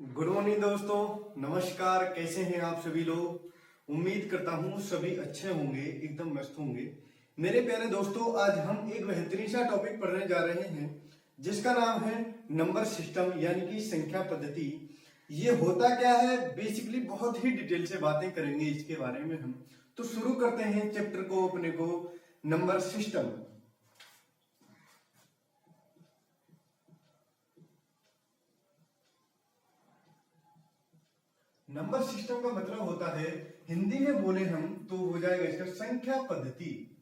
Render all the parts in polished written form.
Good morning दोस्तों, नमस्कार। कैसे हैं आप सभी लोग। उम्मीद करता हूं सभी अच्छे होंगे, एकदम मस्त होंगे। मेरे प्यारे दोस्तों, आज हम एक बेहतरीन सा टॉपिक पढ़ने जा रहे हैं जिसका नाम है नंबर सिस्टम यानी कि संख्या पद्धति। ये होता क्या है, बेसिकली बहुत ही डिटेल से बातें करेंगे इसके बारे में हम। तो शुरू करते हैं चैप्टर को अपने को, नंबर सिस्टम। नंबर सिस्टम का मतलब होता है, हिंदी में बोले हम तो हो जाएगा इसका संख्या पद्धति।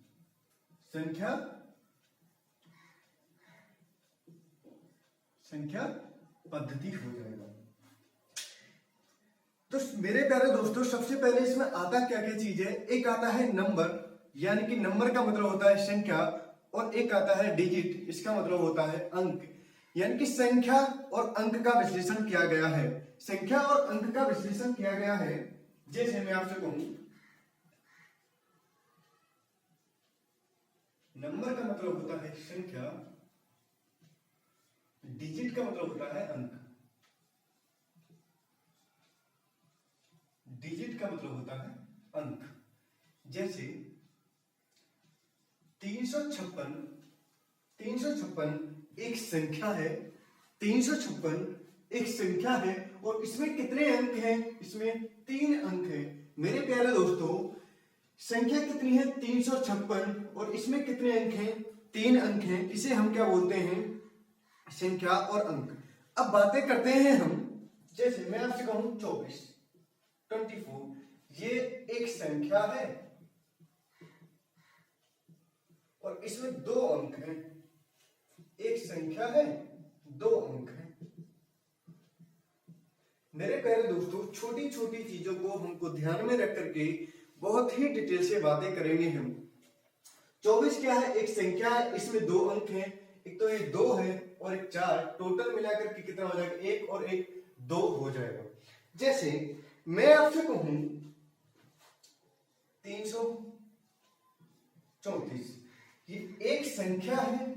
संख्या संख्या पद्धति हो जाएगा। तो मेरे प्यारे दोस्तों, सबसे पहले इसमें आता क्या क्या चीज है। एक आता है नंबर, यानी कि नंबर का मतलब होता है संख्या, और एक आता है डिजिट, इसका मतलब होता है अंक। यानी कि संख्या और अंक का विश्लेषण किया गया है। संख्या और अंक का विश्लेषण किया गया है। जैसे मैं आपसे कहूं, नंबर का मतलब होता है संख्या, डिजिट का मतलब होता है अंक। डिजिट का मतलब होता है अंक। जैसे 356 एक संख्या है। 356 एक संख्या है और इसमें कितने अंक हैं? इसमें 3 अंक हैं। मेरे प्यारे दोस्तों, संख्या कितनी है? 356 और इसमें कितने अंक हैं? 3 अंक हैं। इसे हम क्या बोलते हैं? संख्या और अंक। अब बातें करते हैं हम। जैसे मैं आपसे कहूं 24 ये एक संख्या है और इसमें 2 अंक हैं। एक संख्या है, 2 अंक हैं। मेरे प्यारे दोस्तों, छोटी छोटी चीजों को हमको ध्यान में रख करके बहुत ही डिटेल से बातें करेंगे हम। 24 क्या है? एक संख्या है, इसमें 2 अंक हैं। एक तो ये 2 है और एक 4, टोटल मिलाकर के कितना हो जाएगा? 1 और 1 2 हो जाएगा। जैसे मैं आपसे कहूं 334, ये एक संख्या है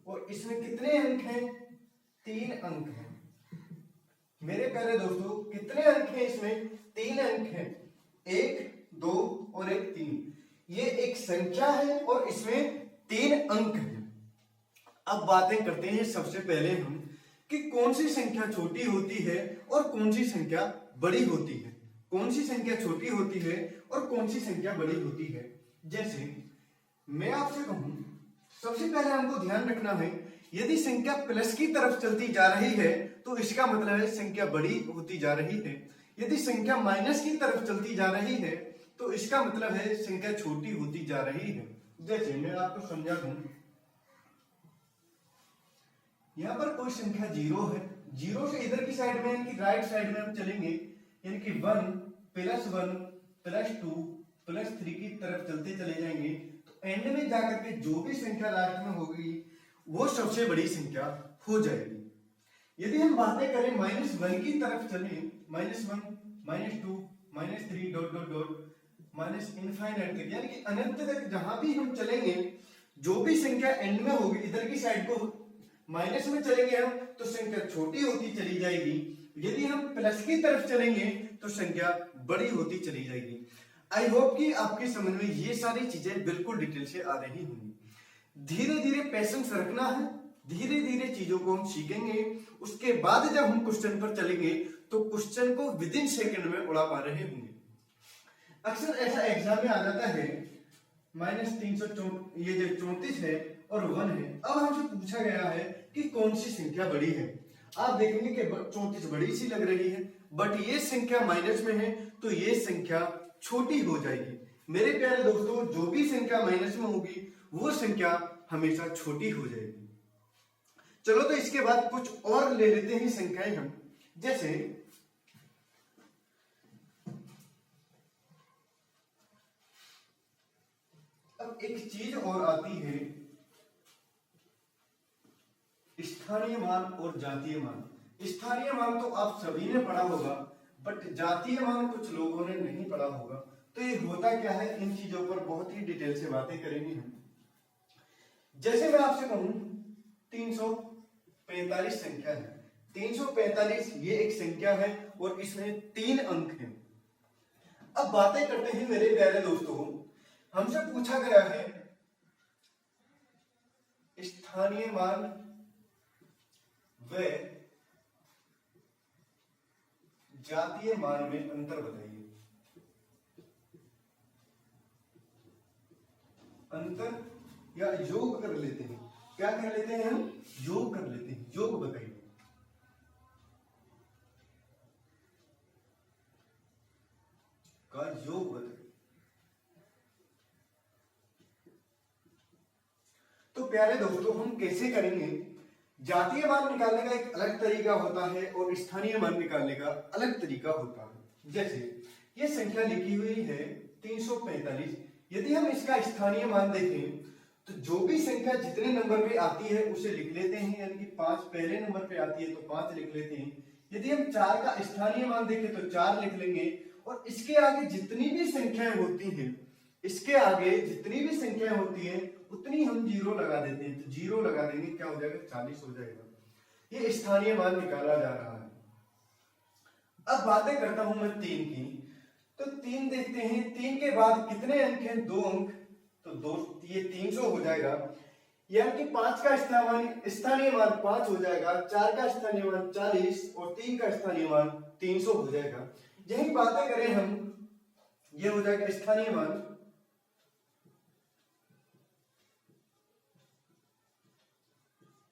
और इसमें कितने अंक हैं? 3 अंक हैं। मेरे प्यारे दोस्तों, कितने अंक हैं इसमें? 3 अंक हैं। 1 2 और 1 3। ये एक संख्या है और इसमें 3 अंक हैं। अब बातें करते हैं सबसे पहले हम कि कौन सी संख्या छोटी होती है और कौन सी संख्या बड़ी होती है। कौन सी संख्या छोटी होती है और कौन सी संख्या बड़ी होती है। जैसे मैं आपसे कहूं, सबसे पहले हमको ध्यान रखना है, यदि संख्या प्लस की तरफ चलती जा रही है तो इसका मतलब है संख्या बड़ी होती जा रही है। यदि संख्या माइनस की तरफ चलती जा रही है तो इसका मतलब है संख्या छोटी होती जा रही है। जैसे मैं आपको समझा दूं, यहां पर कोई संख्या 0 है। 0 से इधर की साइड में यानी कि राइट साइड में हम चलेंगे, यानी कि 1 +1 +2 +3 की तरफ चलते चले जाएंगे तो एंड में जाकर के जो भी संख्या लास्ट में होगी वो सबसे बड़ी संख्या हो जाएगी। यदि हम बातें करें -1 की तरफ चले, -1 -2 -3 dot dot dot minus infinite तक, यानी कि अनंत तक जहां भी हम चलेंगे, जो भी संख्या एंड में होगी, इधर की साइड को माइनस में चलेंगे हम तो संख्या छोटी होती चली जाएगी। यदि हम प्लस की तरफ चलेंगे तो संख्या बड़ी होती चली जाएगी। आई होप कि आपकी समझ में ये सारी चीजें बिल्कुल डिटेल से आ रही होंगी। धीरे धीरे पेशेंस रखना है, धीरे धीरे चीजों को हम सीखेंगे। उसके बाद जब हम क्वेश्चन पर चलेंगे तो क्वेश्चन को विद इन सेकेंड में उड़ा पा रहे होंगे। अक्सर ऐसा एग्जाम में आ जाता है, -334 ये जो 34 है और 1 है। अब हमसे पूछा गया है कि कौन सी संख्या बड़ी है। आप देखेंगे कि 34 बड़ी सी लग रही है, बट ये संख्या माइनस में है तो ये संख्या छोटी हो जाएगी। मेरे प्यारे दोस्तों, जो भी संख्या माइनस में होगी वो संख्या हमेशा छोटी हो जाएगी। चलो तो इसके बाद कुछ और ले लेते हैं संख्याएं हम। जैसे अब एक चीज और आती है, स्थानीय मान और जातीय मान। स्थानीय मान तो आप सभी ने पढ़ा होगा, बट जातीय मान कुछ लोगों ने नहीं पढ़ा होगा। तो ये होता क्या है, इन चीजों पर बहुत ही डिटेल से बातें करेंगे हम। जैसे मैं आपसे कहूं 365 345 संख्या है। 345 ये एक संख्या है और इसमें 3 अंक हैं। अब बातें करते हैं मेरे प्यारे दोस्तों, हमसे पूछा गया है स्थानीय मान व जातीय मान में अंतर बताइए। अंतर या योग कर लेते हैं, क्या कर लेते हैं हम, योग कर लेते हैं, योग बताइए। का योग बताइए। तो प्यारे दोस्तों हम कैसे करेंगे, जातीय मान निकालने का एक अलग तरीका होता है और स्थानीय मान निकालने का अलग तरीका होता है। जैसे ये संख्या लिखी हुई है 345, यदि हम इसका स्थानीय मान देखें तो जो भी संख्या जितने नंबर पे आती है उसे लिख लेते हैं, यानी कि 5 पहले नंबर पे आती है तो 5 लिख लेते हैं। यदि हम 4 का स्थानीय मान देखें तो 4 लिख लेंगे, और इसके आगे जितनी भी संख्याएं होती हैं, इसके आगे जितनी भी संख्याएं होती हैं उतनी हम जीरो लगा देते हैं, तो जीरो लगा देंगे, क्या हो जाएगा, 40 हो जाएगा। ये स्थानीय मान निकाला जा रहा है। अब बातें करता हूं मैं 3 की, तो 3 देखते हैं, 3 के बाद कितने अंक हैं, 2 अंक, तो 2 ये 300 हो जाएगा, यानी कि 5 का स्थानीय मान 5 हो जाएगा, 4 का स्थानीय मान 40 और 3 का स्थानीय मान 300 हो जाएगा। यही बातें करें हम, ये हो जाएगा स्थानीय मान।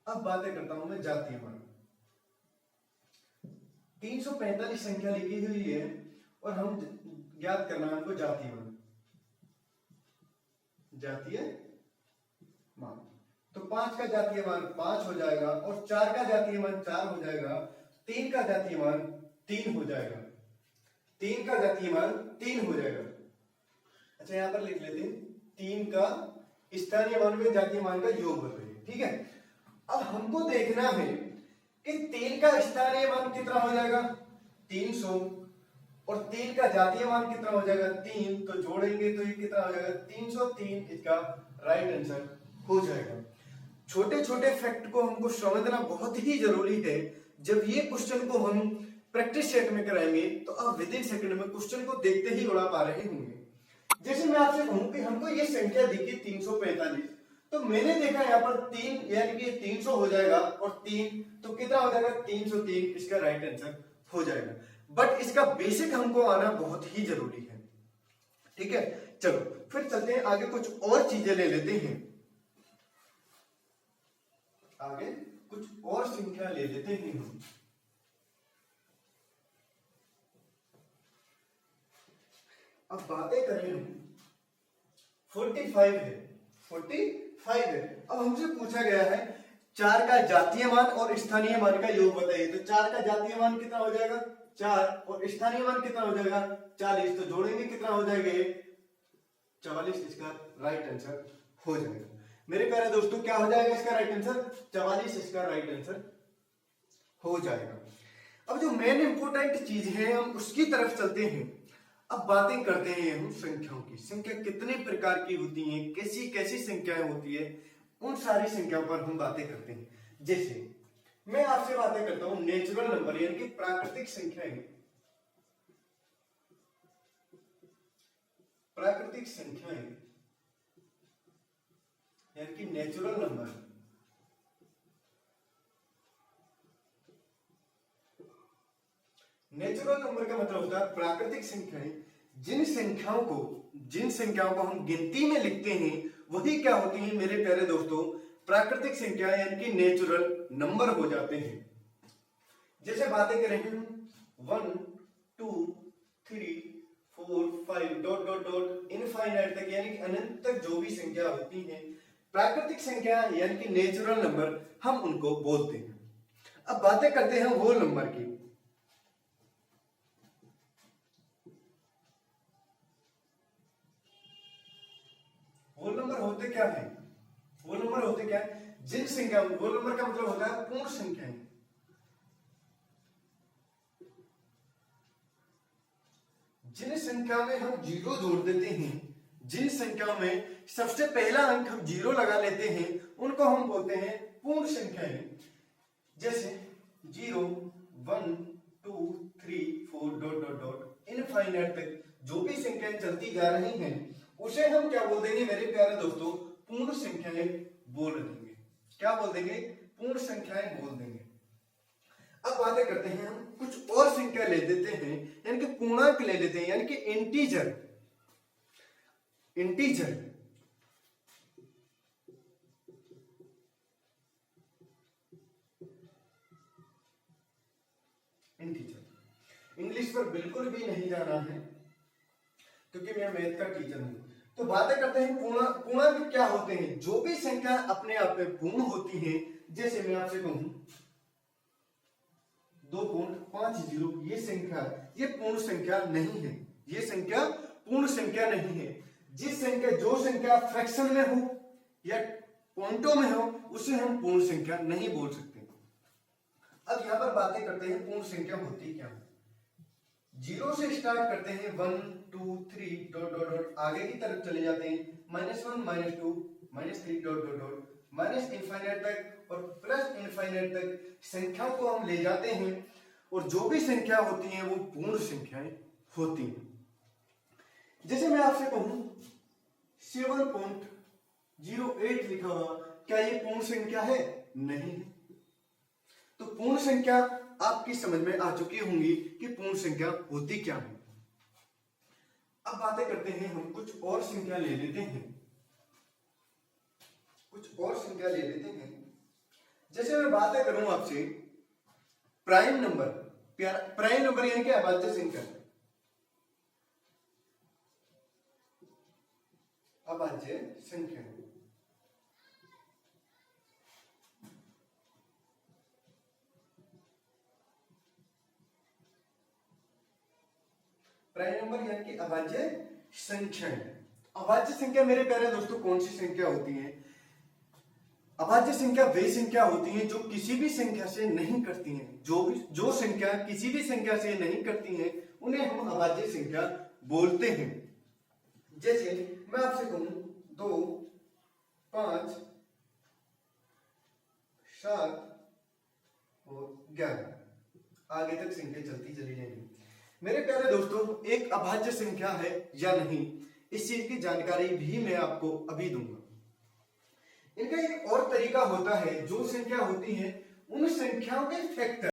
अब बातें करता हूं मैं जातीय मान। 345 संख्या लिखी हुई है और हम ज्ञात करना है हमको जातीय मान। जातीय मान तो 5 का जातीय मान 5 हो जाएगा, और 4 का जातीय मान 4 हो जाएगा, 3 का जातीय मान 3 हो जाएगा, 3 का जातीय मान 3 हो जाएगा। अच्छा यहां पर लिख लेते हैं 3 का स्थानीय मान में जातीय मान का योग बताइए, ठीक है। अब हमको देखना है कि 3 का स्थानीय मान कितना हो जाएगा, 300, और 3 का जातीय मान कितना हो जाएगा, 3, तो जोड़ेंगे तो ये कितना हो जाएगा, 303 इसका राइट आंसर हो जाएगा। छोटे छोटे फैक्ट को हमको समझना बहुत ही जरूरी है। जब ये क्वेश्चन को हम प्रैक्टिस सेट में कराएंगे तो आप विद इन सेकंड में क्वेश्चन को देखते ही उड़ा पा रहे होंगे। जैसे मैं आपसे कहूं कि हमको ये संख्या दिखी 345, तो मैंने देखा यहाँ पर 3, यानी कि 300 हो जाएगा, और 3 तो कितना हो जाएगा, 303 इसका राइट आंसर हो जाएगा। बट इसका बेसिक हमको आना बहुत ही जरूरी है, ठीक है। चलो फिर चलते हैं आगे, कुछ और चीजें ले लेते हैं, आगे कुछ और संख्या ले लेते हैं हम। अब बातें करें हम 45 है, 45 है। अब हमसे पूछा गया है 4 का जातीय मान और स्थानीय मान का योग बताइए। तो 4 का जातीय मान कितना हो जाएगा, 4, और स्थानीय मान कितना हो जाएगा, 40, तो जोड़ेंगे कितना हो जाएगा, 44 इसका राइट आंसर हो जाएगा। मेरे प्यारे दोस्तों क्या हो जाएगा इसका राइट आंसर, 44 इसका राइट आंसर हो जाएगा। अब जो मेन इंपोर्टेंट चीज है हम उसकी तरफ चलते हैं। अब बातें करते हैं हम संख्याओं की। संख्या कितने प्रकार की होती हैं, कैसी कैसी संख्याएं होती है, उन सारी संख्याओं पर हम बातें करते हैं। जैसे मैं आपसे बातें करता हूं नेचुरल नंबर, यानी कि प्राकृतिक संख्याएं। प्राकृतिक संख्याएं यानी कि नेचुरल नंबर। नेचुरल नंबर का मतलब होता है प्राकृतिक संख्याएं। जिन संख्याओं को हम गिनती में लिखते हैं वही क्या होती हैं मेरे प्यारे दोस्तों, प्राकृतिक संख्याएं, यानी कि नेचुरल नंबर हो जाते हैं। जैसे बातें करें हम 1 2 3 4 5 डॉट डॉट डॉट इनफाइनाइट तक, यानी कि अनंत तक जो भी संख्या होती हैं प्राकृतिक संख्या यानी कि नेचुरल नंबर, हम उनको बोलते हैं। अब बातें करते हैं होल नंबर की। होल नंबर होते क्या है, होल नंबर होते क्या है, जिन संख्या, होल नंबर का मतलब होता है पूर्ण संख्याएं। जिन संख्या में हम जीरो जोड़ देते हैं, जिन संख्याओं में सबसे पहला अंक हम जीरो लगा लेते हैं, उनको हम बोलते हैं पूर्ण संख्याएं। जैसे 0 1 2 3 4 डॉट डॉट डॉट इनफाइनाइट तक जो भी संख्याएं चलती जा रही हैं उसे हम क्या बोल देंगे मेरे प्यारे दोस्तों, पूर्ण संख्याएं बोल देंगे। क्या बोल देंगे? पूर्ण संख्याएं बोल देंगे। अब बातें करते हैं हम कुछ और संख्या ले लेते हैं, यानी कि पूर्णांक ले लेते हैं, यानी कि इंटीजर। इंटीजर इंटीजर इंग्लिश पर बिल्कुल भी नहीं जाना है क्योंकि मैं मैथ का टीचर हूं। तो बातें करते हैं पूर्णांक क्या होते हैं। जो भी संख्या अपने आप में पूर्ण होती है, जैसे मैं आपसे कहूं 2.50, ये संख्या ये पूर्ण संख्या नहीं है, ये संख्या पूर्ण संख्या नहीं है। जो संख्या फ्रैक्शन में हो या पॉइंटों में हो उसे हम पूर्ण संख्या नहीं बोल सकते। अब यहां पर बातें करते हैं पूर्ण संख्या होती क्या है। 0 से स्टार्ट करते हैं 1 2 3 डॉट डॉट डॉट आगे की तरफ चले जाते हैं -1 -2 -3 dot dot dot minus infinite तक और प्लस इनफाइनाइट तक संख्या को हम ले जाते हैं और जो भी संख्या होती हैं वो पूर्ण संख्याएं होती हैं। जैसे मैं आपसे कहूं 7.08 लिखा हुआ, क्या ये पूर्ण संख्या है? नहीं है। तो पूर्ण संख्या आपकी समझ में आ चुकी होंगी कि पूर्ण संख्या होती क्या है। अब बातें करते हैं हम कुछ और संख्या ले लेते हैं, जैसे मैं बातें करूं आपसे प्राइम नंबर यानी कि अभाज्य संख्या। अभाज्य संख्या प्राइम नंबर यानी कि अभाज्य संख्या। अभाज्य संख्या मेरे प्यारे दोस्तों कौन सी संख्या होती है? अभाज्य संख्या वे संख्या होती हैं जो किसी भी संख्या से नहीं करती हैं। जो संख्या किसी भी संख्या से नहीं करती हैं उन्हें हम अभाज्य संख्या बोलते हैं। जैसे मैं आपसे कहूं 2 5 7 और 11 आगे तक संख्या चलती चली जाएगी। मेरे प्यारे दोस्तों एक अभाज्य संख्या है या नहीं, इस चीज की जानकारी भी मैं आपको अभी दूंगा। इनका एक और तरीका होता है, जो संख्या होती है उन संख्याओं के फैक्टर